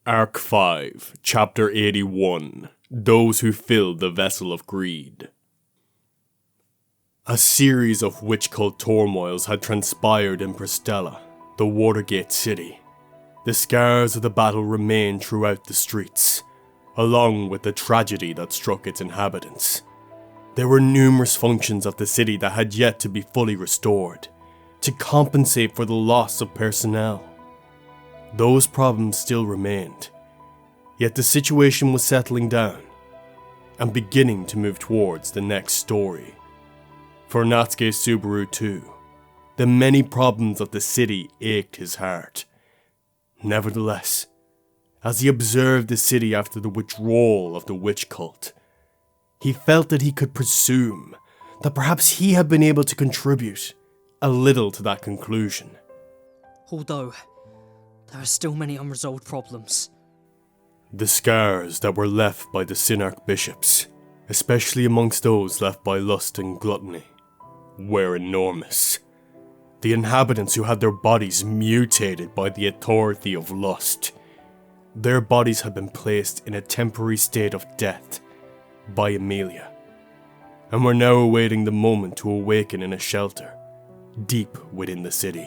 Arc 5, Chapter 81, Those Who Filled the Vessel of Greed. A series of witch cult turmoils had transpired in Pristella, the Watergate city. The scars of the battle remained throughout the streets, along with the tragedy that struck its inhabitants. There were numerous functions of the city that had yet to be fully restored, to compensate for the loss of personnel. Those problems still remained, yet the situation was settling down and beginning to move towards the next story. For Natsuki Subaru too, the many problems of the city ached his heart. Nevertheless, as he observed the city after the withdrawal of the witch cult, he felt that he could presume that perhaps he had been able to contribute a little to that conclusion. Although, there are still many unresolved problems. The scars that were left by the Synarch bishops, especially amongst those left by lust and gluttony, were enormous. The inhabitants who had their bodies mutated by the authority of lust, their bodies had been placed in a temporary state of death by Emilia, and were now awaiting the moment to awaken in a shelter deep within the city.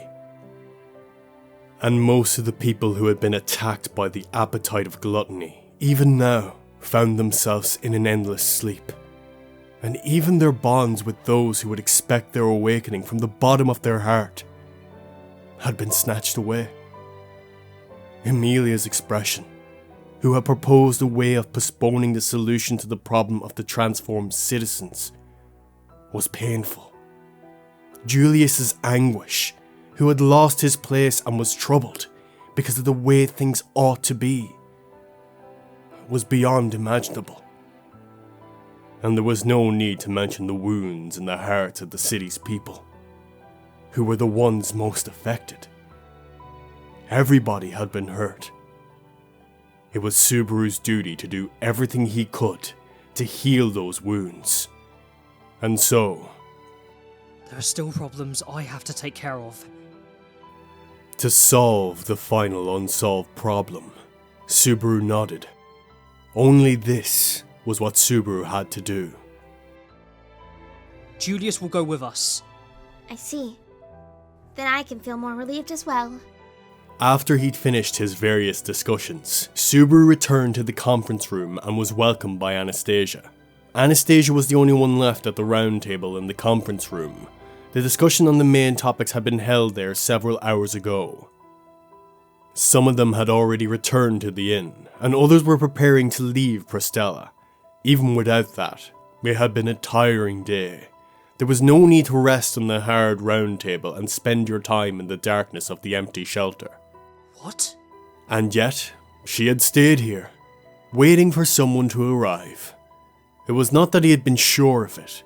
And most of the people who had been attacked by the appetite of gluttony, even now, found themselves in an endless sleep. And even their bonds with those who would expect their awakening from the bottom of their heart had been snatched away. Emilia's expression, who had proposed a way of postponing the solution to the problem of the transformed citizens, was painful. Julius's anguish, who had lost his place and was troubled because of the way things ought to be, was beyond imaginable. And there was no need to mention the wounds in the hearts of the city's people, who were the ones most affected. Everybody had been hurt. It was Subaru's duty to do everything he could to heal those wounds. And so, there are still problems I have to take care of. To solve the final unsolved problem, Subaru nodded. Only this was what Subaru had to do. Julius will go with us. I see. Then I can feel more relieved as well. After he'd finished his various discussions, Subaru returned to the conference room and was welcomed by Anastasia. Anastasia was the only one left at the round table in the conference room. The discussion on the main topics had been held there several hours ago. Some of them had already returned to the inn, and others were preparing to leave Pristella. Even without that, it had been a tiring day. There was no need to rest on the hard round table and spend your time in the darkness of the empty shelter. What? And yet, she had stayed here, waiting for someone to arrive. It was not that he had been sure of it,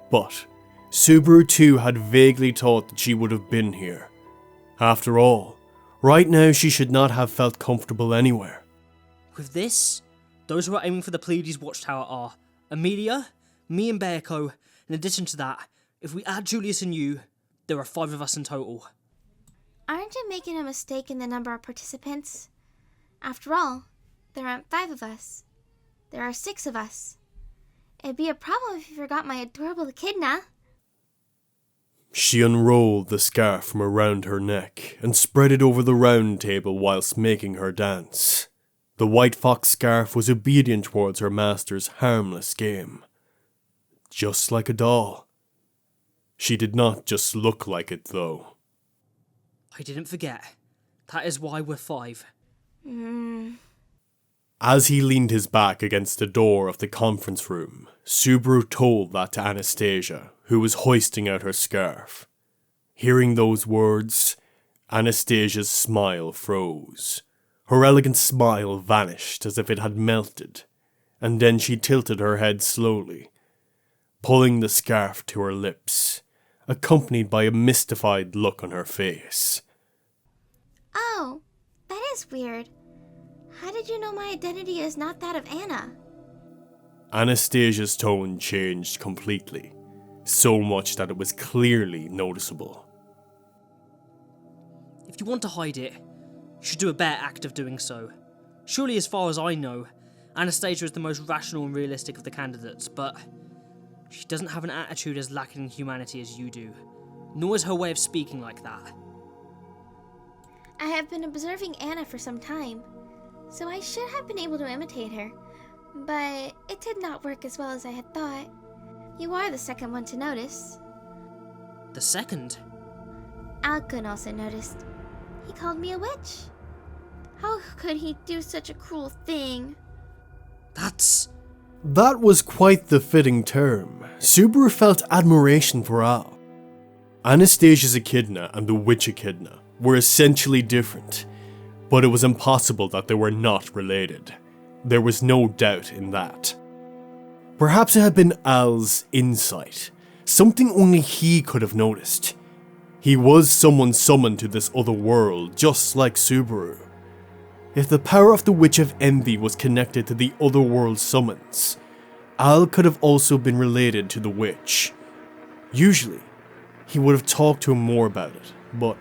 but Subaru too had vaguely thought that she would have been here. After all, right now she should not have felt comfortable anywhere. With this, those who are aiming for the Pleiades Watchtower are Emilia, me and Bearco. In addition to that, if we add Julius and you, there are 5 of us in total. Aren't you making a mistake in the number of participants? After all, there aren't 5 of us. There are 6 of us. It'd be a problem if you forgot my adorable echidna. She unrolled the scarf from around her neck and spread it over the round table whilst making her dance. The white fox scarf was obedient towards her master's harmless game. Just like a doll. She did not just look like it though. I didn't forget. That is why we're 5. As he leaned his back against the door of the conference room, Subaru told that to Anastasia, who was hoisting out her scarf. Hearing those words, Anastasia's smile froze. Her elegant smile vanished as if it had melted, and then she tilted her head slowly, pulling the scarf to her lips, accompanied by a mystified look on her face. Oh, that is weird. How did you know my identity is not that of Anna? Anastasia's tone changed completely, so much that it was clearly noticeable. If you want to hide it, you should do a better act of doing so. Surely, as far as I know, Anastasia is the most rational and realistic of the candidates, but she doesn't have an attitude as lacking in humanity as you do, nor is her way of speaking like that. I have been observing Anna for some time, so I should have been able to imitate her, but it did not work as well as I had thought. You are the second one to notice. The second? Alcun also noticed. He called me a witch. How could he do such a cruel thing? That was quite the fitting term. Subaru felt admiration for Al. Anastasia's echidna and the witch echidna were essentially different, but it was impossible that they were not related. There was no doubt in that. Perhaps it had been Al's insight, something only he could have noticed. He was someone summoned to this other world, just like Subaru. If the power of the Witch of Envy was connected to the otherworld summons, Al could have also been related to the witch. Usually, he would have talked to him more about it, but...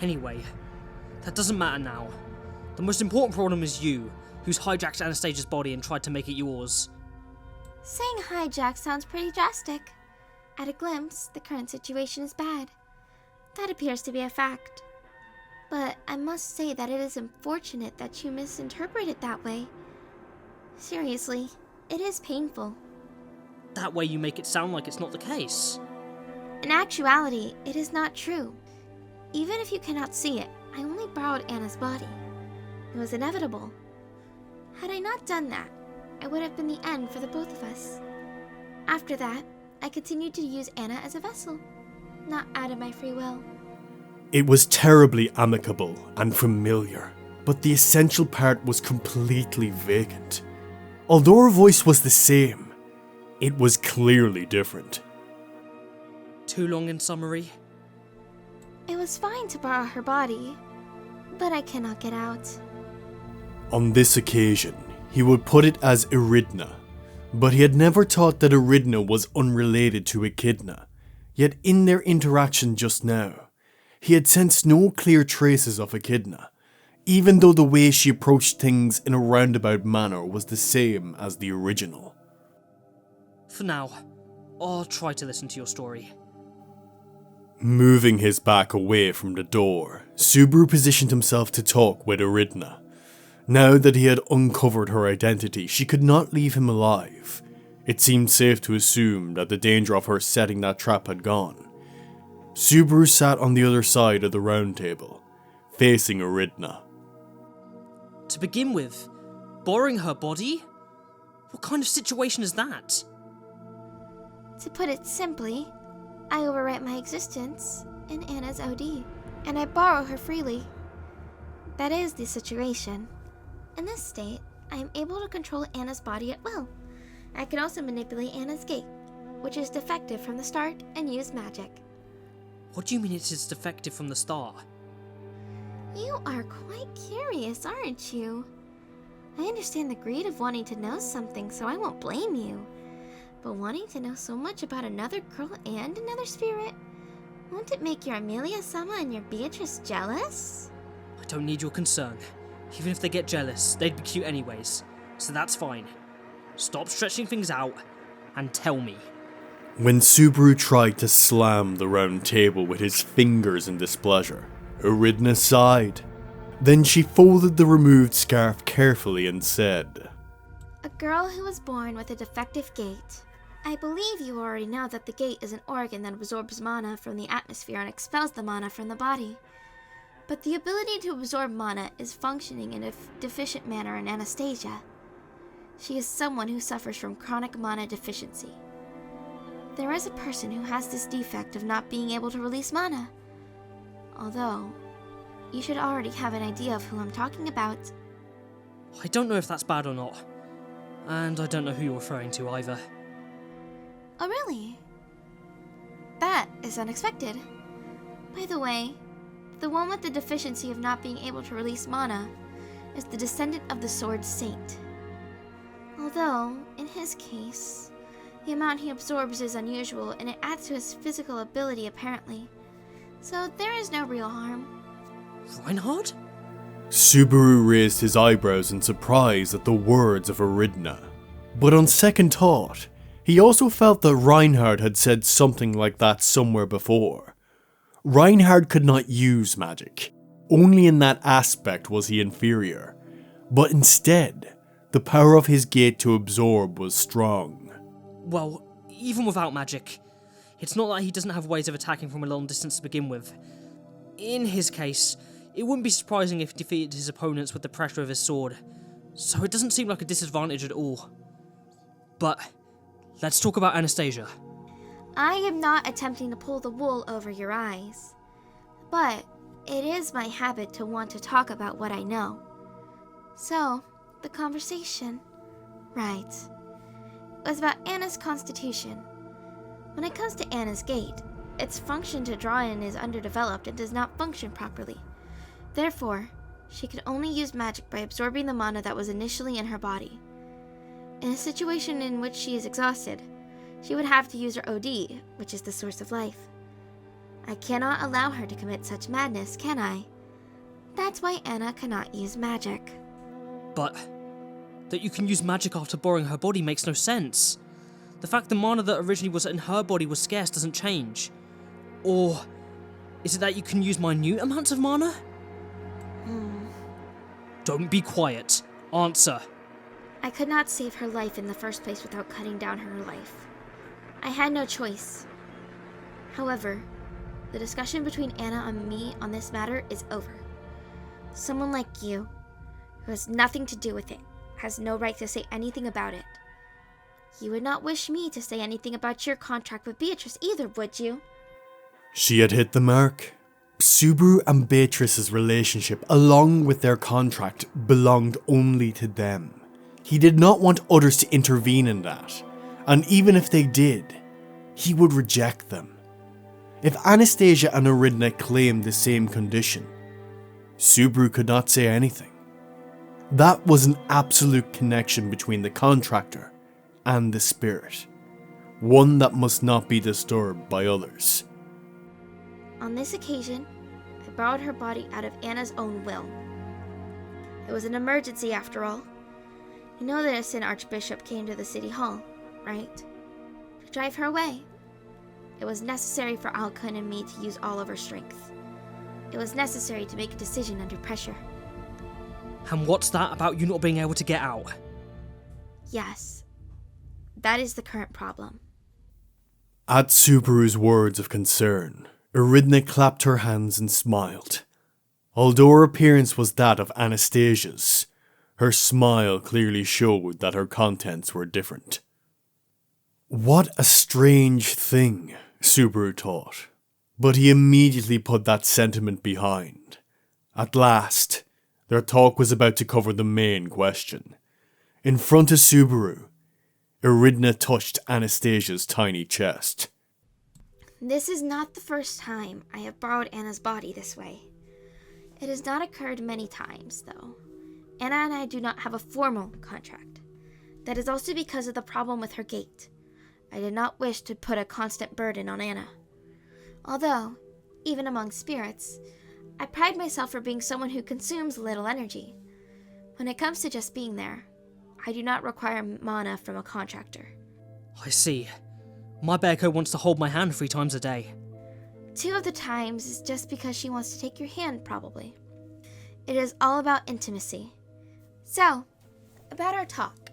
Anyway, that doesn't matter now. The most important problem is you, who's hijacked Anastasia's body and tried to make it yours. Saying hijack sounds pretty drastic. At a glimpse, the current situation is bad. That appears to be a fact. But I must say that it is unfortunate that you misinterpret it that way. Seriously, it is painful. That way you make it sound like it's not the case. In actuality, it is not true. Even if you cannot see it, I only borrowed Anna's body. It was inevitable. Had I not done that, it would have been the end for the both of us. After that, I continued to use Anna as a vessel, not out of my free will. It was terribly amicable and familiar, but the essential part was completely vacant. Although her voice was the same, it was clearly different. Too long in summary? It was fine to borrow her body, but I cannot get out. On this occasion, he would put it as Eridna, but he had never thought that Eridna was unrelated to Echidna. Yet in their interaction just now, he had sensed no clear traces of Echidna, even though the way she approached things in a roundabout manner was the same as the original. For now, I'll try to listen to your story. Moving his back away from the door, Subaru positioned himself to talk with Eridna. Now that he had uncovered her identity, she could not leave him alive. It seemed safe to assume that the danger of her setting that trap had gone. Subaru sat on the other side of the round table, facing Eridna. To begin with, borrowing her body? What kind of situation is that? To put it simply, I overwrite my existence in Anna's OD, and I borrow her freely. That is the situation. In this state, I am able to control Anna's body at will. I can also manipulate Anna's gate, which is defective from the start, and use magic. What do you mean it is defective from the start? You are quite curious, aren't you? I understand the greed of wanting to know something, so I won't blame you. But wanting to know so much about another girl and another spirit, won't it make your Emilia-sama and your Beatrice jealous? I don't need your concern. Even if they get jealous, they'd be cute anyways, so that's fine. Stop stretching things out, and tell me. When Subaru tried to slam the round table with his fingers in displeasure, Eridna sighed. Then she folded the removed scarf carefully and said, A girl who was born with a defective gate. I believe you already know that the gate is an organ that absorbs mana from the atmosphere and expels the mana from the body. But the ability to absorb mana is functioning in a deficient manner in Anastasia. She is someone who suffers from chronic mana deficiency. There is a person who has this defect of not being able to release mana. Although, you should already have an idea of who I'm talking about. I don't know if that's bad or not. And I don't know who you're referring to either. Oh really? That is unexpected. By the way, the one with the deficiency of not being able to release mana is the descendant of the Sword Saint. Although, in his case, the amount he absorbs is unusual and it adds to his physical ability apparently. So there is no real harm. Reinhard? Subaru raised his eyebrows in surprise at the words of Eridna. But on second thought, he also felt that Reinhard had said something like that somewhere before. Reinhard could not use magic. Only in that aspect was he inferior. But instead, the power of his gate to absorb was strong. Well, even without magic, it's not like he doesn't have ways of attacking from a long distance to begin with. In his case, it wouldn't be surprising if he defeated his opponents with the pressure of his sword, so it doesn't seem like a disadvantage at all. But let's talk about Anastasia. I am not attempting to pull the wool over your eyes, but it is my habit to want to talk about what I know. So, the conversation. Right. It was about Anna's constitution. When it comes to Anna's gate, its function to draw in is underdeveloped and does not function properly. Therefore, she could only use magic by absorbing the mana that was initially in her body. In a situation in which she is exhausted, she would have to use her OD, which is the source of life. I cannot allow her to commit such madness, can I? That's why Anna cannot use magic. But that you can use magic after borrowing her body makes no sense. The fact the mana that originally was in her body was scarce doesn't change. Or is it that you can use minute amounts of mana? Don't be quiet. Answer. I could not save her life in the first place without cutting down her life. I had no choice. However, the discussion between Anna and me on this matter is over. Someone like you, who has nothing to do with it, has no right to say anything about it. You would not wish me to say anything about your contract with Beatrice either, would you? She had hit the mark. Subaru and Beatrice's relationship, along with their contract, belonged only to them. He did not want others to intervene in that, and even if they did, he would reject them. If Anastasia and Eridna claimed the same condition, Subaru could not say anything. That was an absolute connection between the contractor and the spirit, one that must not be disturbed by others. On this occasion, I borrowed her body out of Anna's own will. It was an emergency after all. You know that a Sin Archbishop came to the city hall, right? To drive her away. It was necessary for Alkun and me to use all of our strength. It was necessary to make a decision under pressure. And what's that about you not being able to get out? Yes. That is the current problem. At Subaru's words of concern, Eridna clapped her hands and smiled. Although her appearance was that of Anastasia's, her smile clearly showed that her contents were different. What a strange thing, Subaru thought, but he immediately put that sentiment behind. At last, their talk was about to cover the main question. In front of Subaru, Eridna touched Anastasia's tiny chest. This is not the first time I have borrowed Anna's body this way. It has not occurred many times, though. Anna and I do not have a formal contract. That is also because of the problem with her gate. I did not wish to put a constant burden on Anna. Although, even among spirits, I pride myself for being someone who consumes little energy. When it comes to just being there, I do not require mana from a contractor. I see. My Bearco wants to hold my hand 3 times a day. 2 of the times is just because she wants to take your hand, probably. It is all about intimacy. So, about our talk.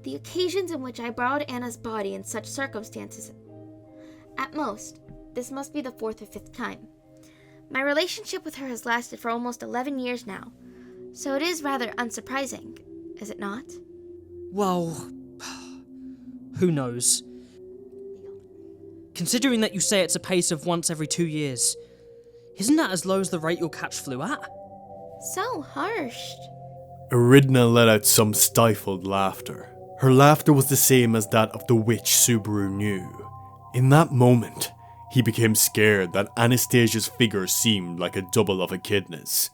The occasions in which I borrowed Anna's body in such circumstances. At most, this must be the 4th or 5th time. My relationship with her has lasted for almost 11 years now, so it is rather unsurprising, is it not? Well, who knows? Considering that you say it's a pace of once every 2 years, isn't that as low as the rate you'll catch flu at? So harsh. Eridna let out some stifled laughter. Her laughter was the same as that of the witch Subaru knew. In that moment, he became scared that Anastasia's figure seemed like a double of Echidna's.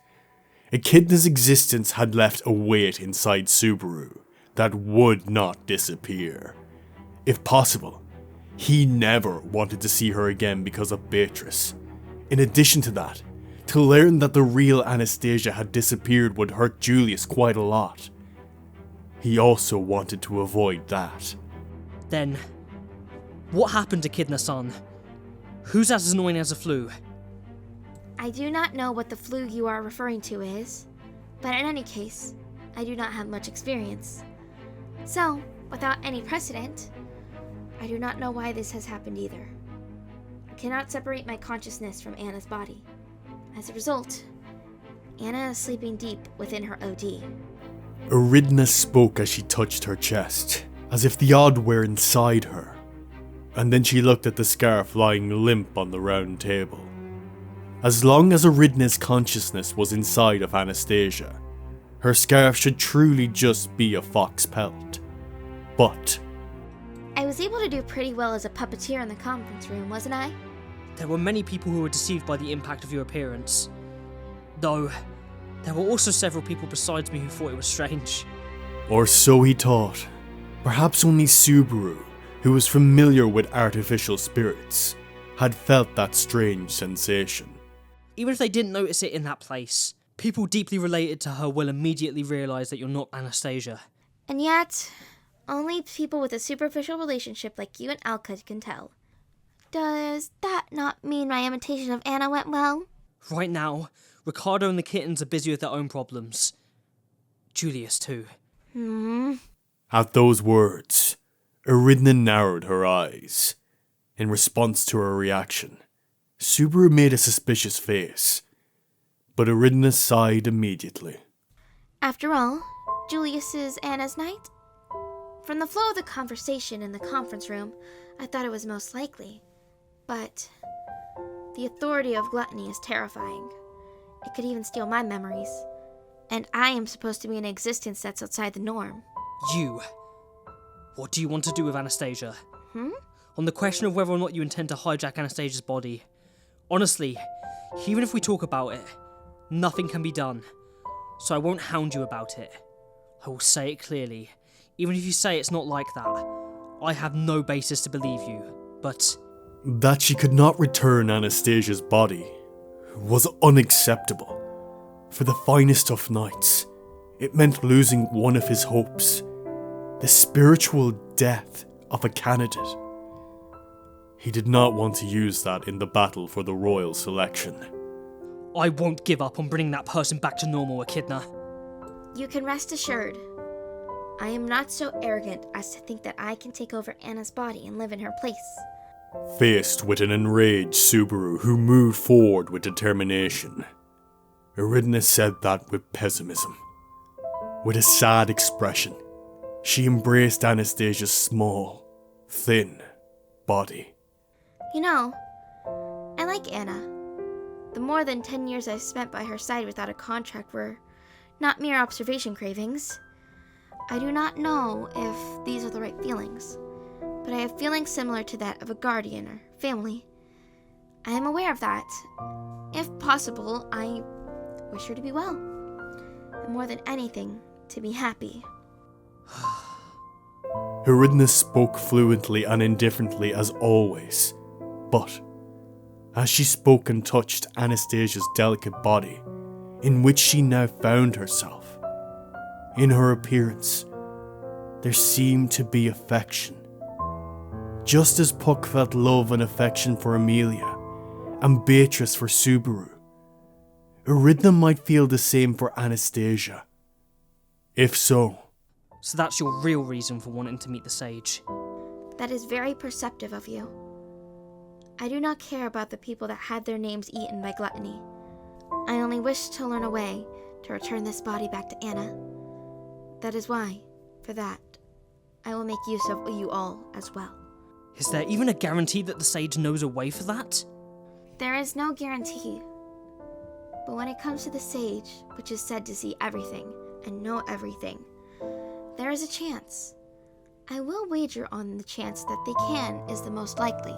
Echidna's existence had left a weight inside Subaru that would not disappear. If possible, he never wanted to see her again because of Beatrice. In addition to that, to To learn that the real Anastasia had disappeared would hurt Julius quite a lot. He also wanted to avoid that. Then, what happened to Echidna-san? Who's as annoying as a flu? I do not know what the flu you are referring to is, but in any case, I do not have much experience. So, without any precedent, I do not know why this has happened either. I cannot separate my consciousness from Anna's body. As a result, Anna is sleeping deep within her OD. Eridna spoke as she touched her chest, as if the odd were inside her, and then she looked at the scarf lying limp on the round table. As long as Eridna's consciousness was inside of Anastasia, her scarf should truly just be a fox pelt. But I was able to do pretty well as a puppeteer in the conference room, wasn't I? There were many people who were deceived by the impact of your appearance. Though, there were also several people besides me who thought it was strange. Or so he thought. Perhaps only Subaru, who was familiar with artificial spirits, had felt that strange sensation. Even if they didn't notice it in that place, people deeply related to her will immediately realise that you're not Anastasia. And yet, only people with a superficial relationship like you and Alka can tell. Does that not mean my imitation of Anna went well? Right now, Ricardo and the kittens are busy with their own problems. Julius too. At those words, Eridna narrowed her eyes. In response to her reaction, Subaru made a suspicious face, but Eridna sighed immediately. After all, Julius is Anna's knight? From the flow of the conversation in the conference room, I thought it was most likely. But the authority of gluttony is terrifying. It could even steal my memories. And I am supposed to be in existence that's outside the norm. You. What do you want to do with Anastasia? On the question of whether or not you intend to hijack Anastasia's body. Honestly, even if we talk about it, nothing can be done. So I won't hound you about it. I will say it clearly. Even if you say it's not like that, I have no basis to believe you. But that she could not return Anastasia's body was unacceptable. For the finest of knights, it meant losing one of his hopes, the spiritual death of a candidate. He did not want to use that in the battle for the royal selection. I won't give up on bringing that person back to normal, Echidna. You can rest assured. I am not so arrogant as to think that I can take over Anna's body and live in her place. Faced with an enraged Subaru who moved forward with determination, Eridna said that with pessimism. With a sad expression, she embraced Anastasia's small, thin body. You know, I like Anna. The more than 10 years I've spent by her side without a contract were not mere observation cravings. I do not know if these are the right feelings, but I have feelings similar to that of a guardian or family. I am aware of that. If possible, I wish her to be well. And more than anything, to be happy. Eridna spoke fluently and indifferently as always, but as she spoke and touched Anastasia's delicate body, in which she now found herself, in her appearance, there seemed to be affection. Just as Puck felt love and affection for Emilia, and Beatrice for Subaru, Eridna might feel the same for Anastasia. If so. So that's your real reason for wanting to meet the sage? That is very perceptive of you. I do not care about the people that had their names eaten by gluttony. I only wish to learn a way to return this body back to Anna. That is why, for that, I will make use of you all as well. Is there even a guarantee that the sage knows a way for that? There is no guarantee. But when it comes to the sage, which is said to see everything and know everything, there is a chance. I will wager on the chance that they can is the most likely.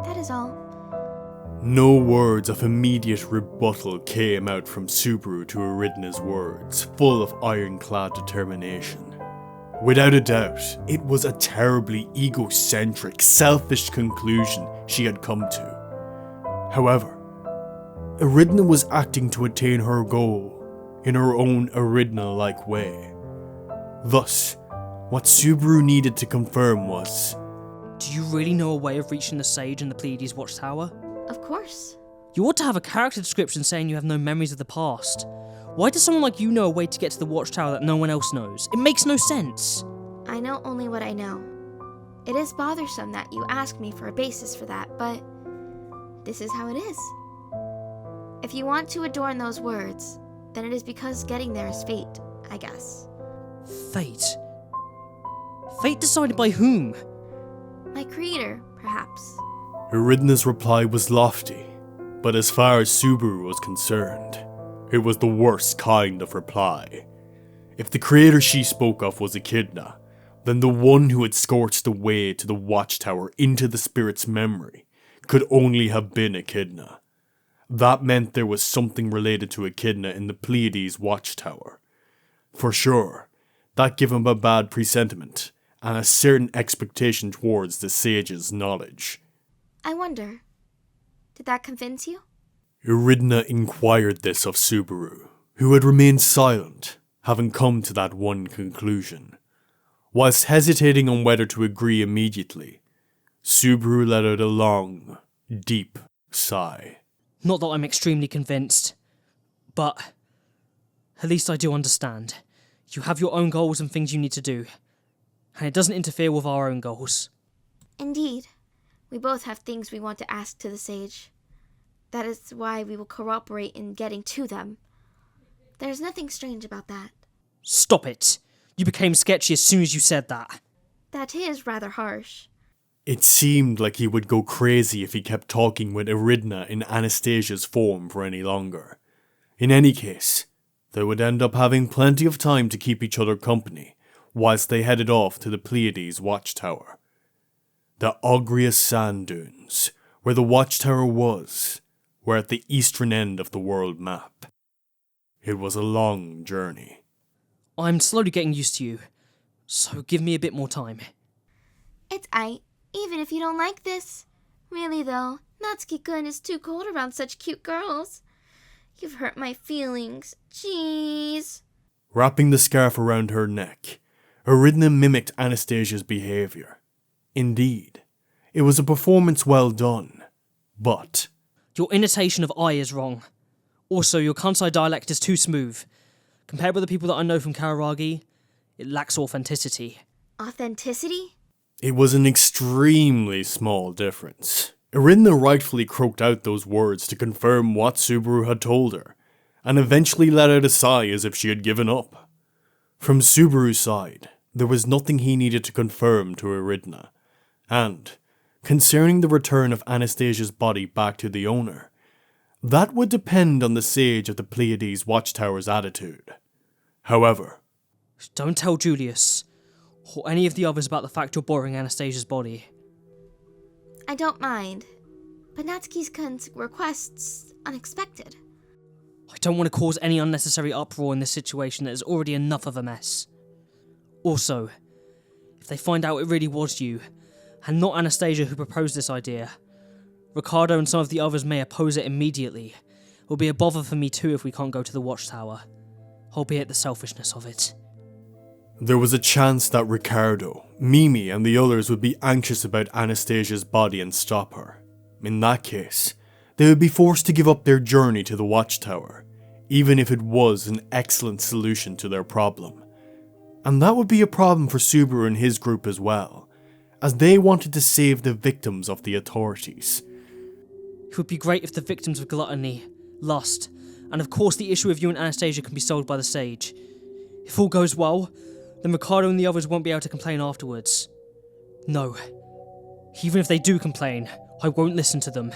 That is all. No words of immediate rebuttal came out from Subaru to Eridna's words, full of ironclad determination. Without a doubt, it was a terribly egocentric, selfish conclusion she had come to. However, Eridna was acting to attain her goal in her own Eridna-like way. Thus, what Subaru needed to confirm was, Do you really know a way of reaching the Sage in the Pleiades Watchtower? Of course. You ought to have a character description saying you have no memories of the past. Why does someone like you know a way to get to the Watchtower that no one else knows? It makes no sense. I know only what I know. It is bothersome that you ask me for a basis for that, but this is how it is. If you want to adorn those words, then it is because getting there is fate, I guess. Fate? Fate decided by whom? My creator, perhaps. Eridna's reply was lofty, but as far as Subaru was concerned, it was the worst kind of reply. If the creator she spoke of was Echidna, then the one who had scorched the way to the Watchtower into the spirit's memory could only have been Echidna. That meant there was something related to Echidna in the Pleiades Watchtower. For sure, that gave him a bad presentiment and a certain expectation towards the sage's knowledge. I wonder, did that convince you? Eridna inquired this of Subaru, who had remained silent, having come to that one conclusion. Whilst hesitating on whether to agree immediately, Subaru let out a long, deep sigh. Not that I'm extremely convinced, but at least I do understand. You have your own goals and things you need to do, and it doesn't interfere with our own goals. Indeed. We both have things we want to ask to the Sage. That is why we will cooperate in getting to them. There's nothing strange about that. Stop it! You became sketchy as soon as you said that. That is rather harsh. It seemed like he would go crazy if he kept talking with Eridna in Anastasia's form for any longer. In any case, they would end up having plenty of time to keep each other company, whilst they headed off to the Pleiades Watchtower. The ugliest sand dunes, where the Watchtower was, were at the eastern end of the world map. It was a long journey. I'm slowly getting used to you, so give me a bit more time. It's aight, even if you don't like this. Really though, Natsuki-kun is too cold around such cute girls. You've hurt my feelings. Jeez. Wrapping the scarf around her neck, Eridna mimicked Anastasia's behaviour. Indeed, it was a performance well done, but... Your intonation of I is wrong. Also, your Kansai dialect is too smooth. Compared with the people that I know from Kararagi, it lacks authenticity. Authenticity? It was an extremely small difference. Eridna rightfully croaked out those words to confirm what Subaru had told her, and eventually let out a sigh as if she had given up. From Subaru's side, there was nothing he needed to confirm to Eridna, and, concerning the return of Anastasia's body back to the owner, that would depend on the sage of the Pleiades Watchtower's attitude. However... Don't tell Julius, or any of the others about the fact you're borrowing Anastasia's body. I don't mind, but Natsuki-kun's request's unexpected. I don't want to cause any unnecessary uproar in this situation that is already enough of a mess. Also, if they find out it really was you, and not Anastasia who proposed this idea, Ricardo and some of the others may oppose it immediately. It will be a bother for me too if we can't go to the Watchtower, albeit the selfishness of it. There was a chance that Ricardo, Mimi and the others would be anxious about Anastasia's body and stop her. In that case, they would be forced to give up their journey to the Watchtower, even if it was an excellent solution to their problem. And that would be a problem for Subaru and his group as well, as they wanted to save the victims of the authorities. It would be great if the victims of gluttony, lust, and of course the issue of you and Anastasia can be solved by the Sage. If all goes well, then Ricardo and the others won't be able to complain afterwards. No. Even if they do complain, I won't listen to them.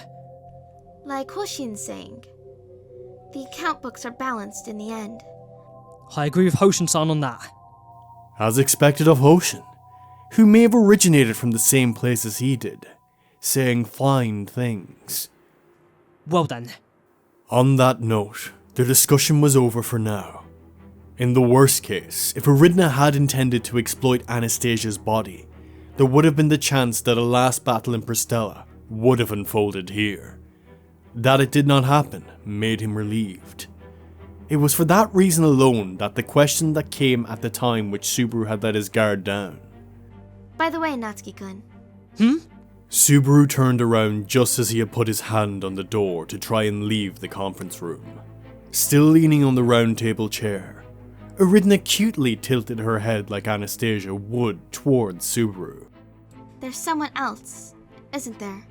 Like Hoshin's saying, the account books are balanced in the end. I agree with Hoshin-san on that. As expected of Hoshin, who may have originated from the same place as he did, saying fine things. Well then. On that note, the discussion was over for now. In the worst case, if Eridna had intended to exploit Anastasia's body, there would have been the chance that a last battle in Pristella would have unfolded here. That it did not happen made him relieved. It was for that reason alone that the question that came at the time which Subaru had let his guard down. By the way, Natsuki-kun. Subaru turned around just as he had put his hand on the door to try and leave the conference room. Still leaning on the round table chair, Eridna cutely tilted her head like Anastasia would towards Subaru. There's someone else, isn't there?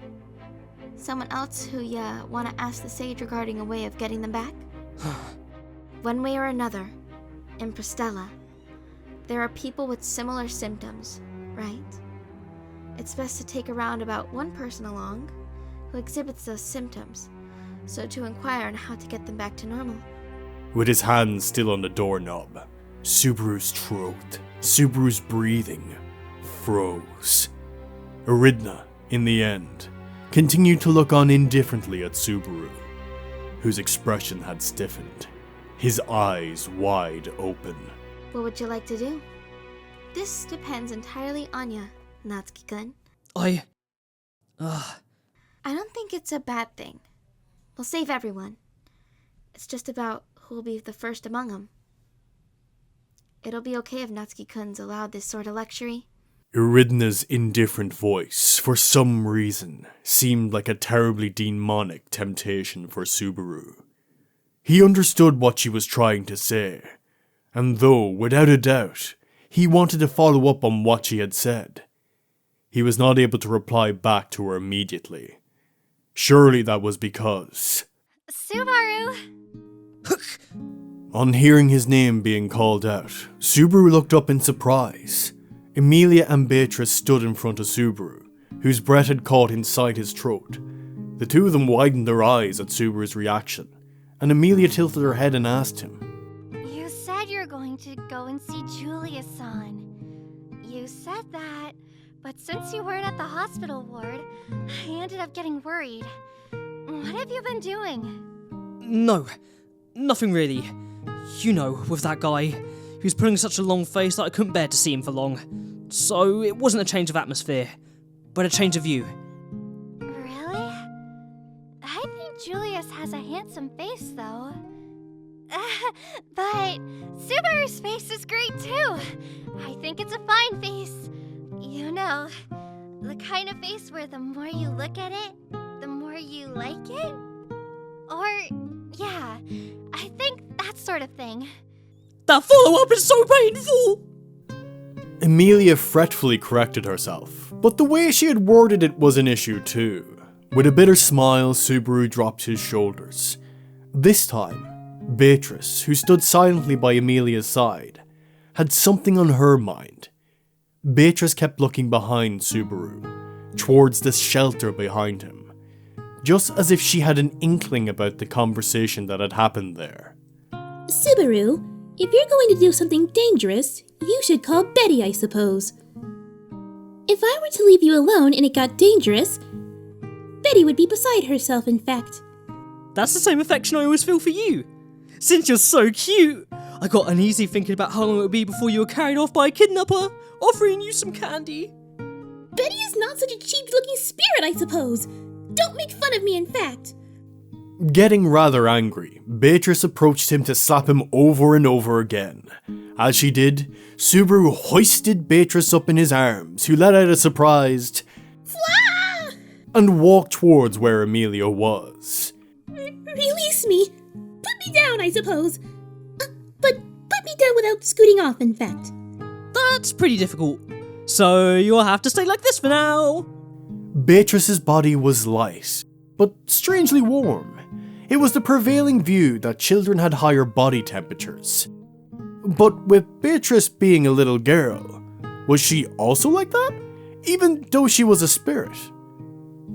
Someone else who ya want to ask the sage regarding a way of getting them back? One way or another, in Pristella, there are people with similar symptoms, right? It's best to take around about one person along who exhibits those symptoms, so to inquire on how to get them back to normal. With his hands still on the doorknob, Subaru's throat, Subaru's breathing, froze. Eridna, in the end, continued to look on indifferently at Subaru, whose expression had stiffened, his eyes wide open. What would you like to do? This depends entirely on ya, Natsuki-kun. I don't think it's a bad thing. We'll save everyone. It's just about who'll be the first among them. It'll be okay if Natsuki-kun's allowed this sort of luxury. Eridna's indifferent voice, for some reason, seemed like a terribly demonic temptation for Subaru. He understood what she was trying to say, and though, without a doubt, he wanted to follow up on what she had said, he was not able to reply back to her immediately. Surely that was because... Subaru! On hearing his name being called out, Subaru looked up in surprise. Emilia and Beatrice stood in front of Subaru, whose breath had caught inside his throat. The two of them widened their eyes at Subaru's reaction, and Emilia tilted her head and asked him, You said you're going to go and see Julia-san. You said that, but since you weren't at the hospital ward, I ended up getting worried. What have you been doing? No, nothing really. You know, with that guy. He was putting such a long face that I couldn't bear to see him for long. So it wasn't a change of atmosphere, but a change of view. Really? I think Julius has a handsome face, though. But Subaru's face is great, too. I think it's a fine face. You know, the kind of face where the more you look at it, the more you like it? Or, yeah, I think that sort of thing. That follow-up is so painful! Emilia fretfully corrected herself, but the way she had worded it was an issue too. With a bitter smile, Subaru dropped his shoulders. This time, Beatrice, who stood silently by Emilia's side, had something on her mind. Beatrice kept looking behind Subaru, towards the shelter behind him, just as if she had an inkling about the conversation that had happened there. Subaru, if you're going to do something dangerous, you should call Betty, I suppose. If I were to leave you alone and it got dangerous, Betty would be beside herself, in fact. That's the same affection I always feel for you. Since you're so cute, I got uneasy thinking about how long it would be before you were carried off by a kidnapper, offering you some candy. Betty is not such a cheap-looking spirit, I suppose. Don't make fun of me, in fact. Getting rather angry, Beatrice approached him to slap him over and over again. As she did, Subaru hoisted Beatrice up in his arms, who let out a surprised Flah! And walked towards where Emilia was. Release me. Put me down, I suppose. But put me down without scooting off, in fact. That's pretty difficult. So you'll have to stay like this for now. Beatrice's body was light, but strangely warm. It was the prevailing view that children had higher body temperatures. But with Beatrice being a little girl, was she also like that? Even though she was a spirit?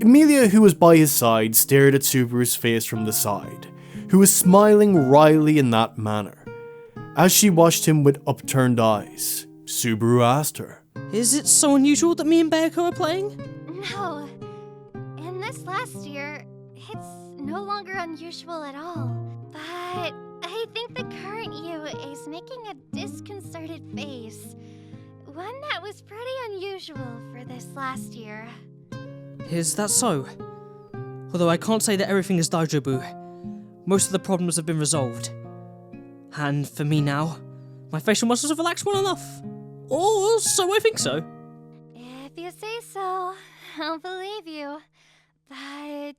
Emilia, who was by his side, stared at Subaru's face from the side, who was smiling wryly in that manner. As she watched him with upturned eyes, Subaru asked her, Is it so unusual that me and Beiko are playing? No. In this last year, it's no longer unusual at all. But I think the current you is making a disconcerted face. One that was pretty unusual for this last year. Is that so? Although I can't say that everything is daijobu. Most of the problems have been resolved. And for me now, my facial muscles have relaxed well enough. Or so I think so. If you say so, I'll believe you. But...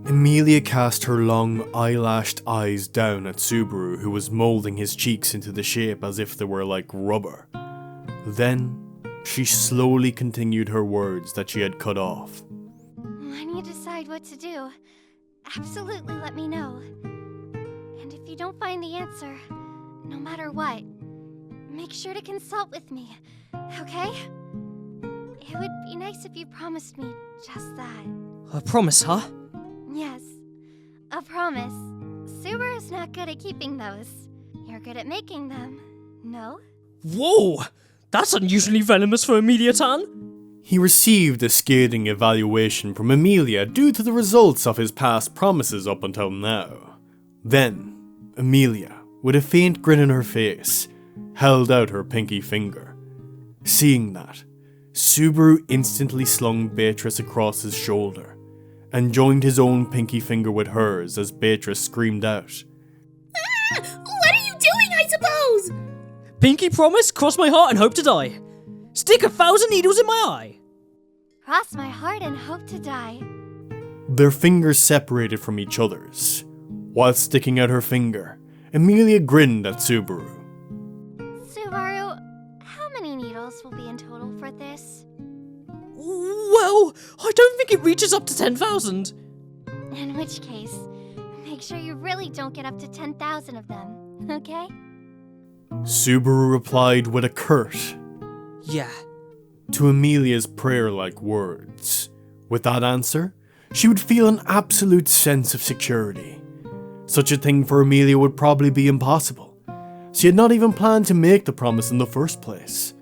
Emilia cast her long, eyelashed eyes down at Subaru, who was moulding his cheeks into the shape as if they were like rubber. Then, she slowly continued her words that she had cut off. When you decide what to do, absolutely let me know. And if you don't find the answer, no matter what, make sure to consult with me, okay? It would be nice if you promised me just that. A promise, huh? Yes, a promise. Subaru's not good at keeping those. You're good at making them, no? Whoa! That's unusually venomous for Emilia-tan. He received a scathing evaluation from Emilia due to the results of his past promises up until now. Then, Emilia, with a faint grin on her face, held out her pinky finger. Seeing that, Subaru instantly slung Beatrice across his shoulder and joined his own pinky finger with hers as Beatrice screamed out. Ah! What are you doing, I suppose? Pinky promise, cross my heart and hope to die. Stick 1,000 needles in my eye. Cross my heart and hope to die. Their fingers separated from each other's. While sticking out her finger, Emilia grinned at Subaru. Subaru, how many needles will be in total for this? Well, I don't think it reaches up to 10,000. In which case, make sure you really don't get up to 10,000 of them, okay? Subaru replied with a curt Yeah. to Emilia's prayer-like words. With that answer, she would feel an absolute sense of security. Such a thing for Emilia would probably be impossible. She had not even planned to make the promise in the first place.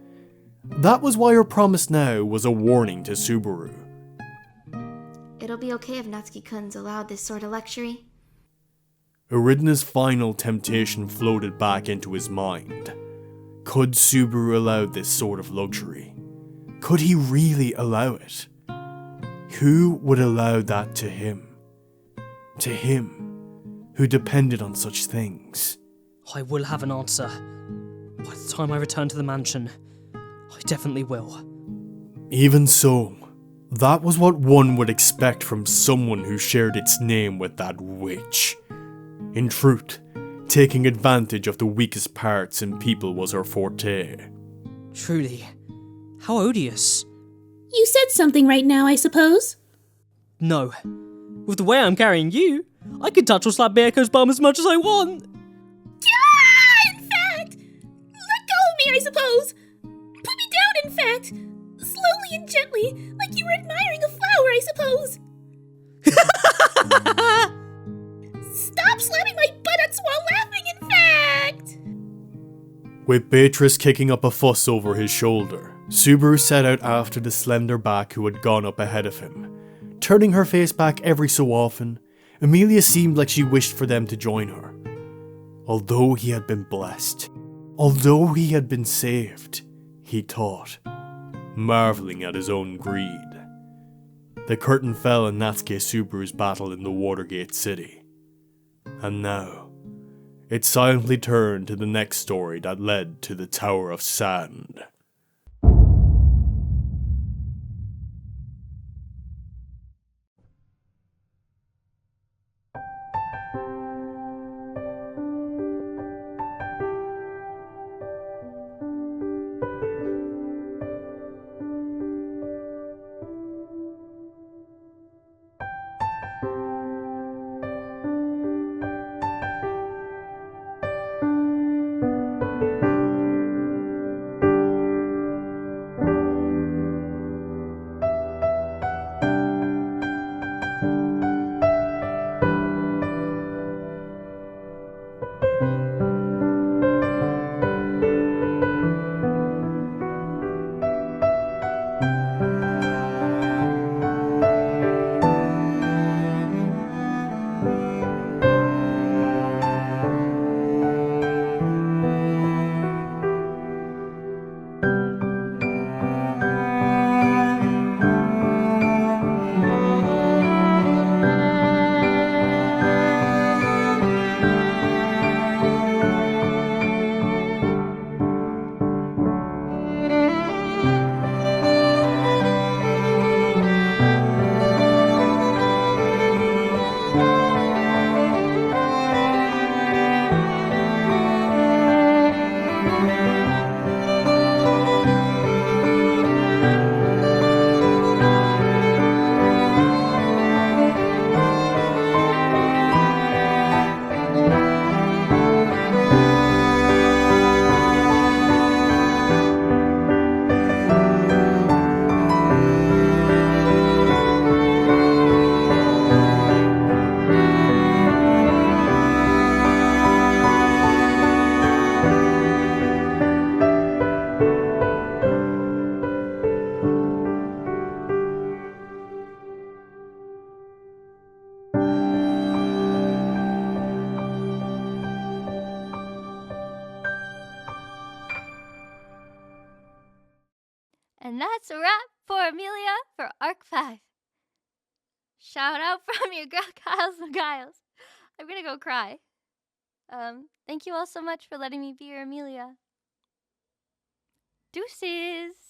That was why her promise now was a warning to Subaru. It'll be okay if Natsuki-kun's allowed this sort of luxury. Eridna's final temptation floated back into his mind. Could Subaru allow this sort of luxury? Could he really allow it? Who would allow that to him? To him, who depended on such things? I will have an answer. By the time I return to the mansion, I definitely will. Even so, that was what one would expect from someone who shared its name with that witch. In truth, taking advantage of the weakest parts in people was her forte. Truly, how odious. You said something right now, I suppose? No. With the way I'm carrying you, I could touch or slap Beako's bum as much as I want. Ah, in fact! Let go of me, I suppose! Put me down, in fact! Slowly and gently, like you were admiring a flower, I suppose! Stop slapping my buttocks while laughing, in fact! With Beatrice kicking up a fuss over his shoulder, Subaru set out after the slender back who had gone up ahead of him. Turning her face back every so often, Emilia seemed like she wished for them to join her. Although he had been blessed, although he had been saved, he thought, marvelling at his own greed. The curtain fell on Natsuki Subaru's battle in the Watergate City. And now, it silently turned to the next story that led to the Tower of Sand. And that's a wrap for Emilia for Arc 5. Shout out from your girl, Kyles and Giles. I'm gonna go cry. Thank you all so much for letting me be your Emilia. Deuces!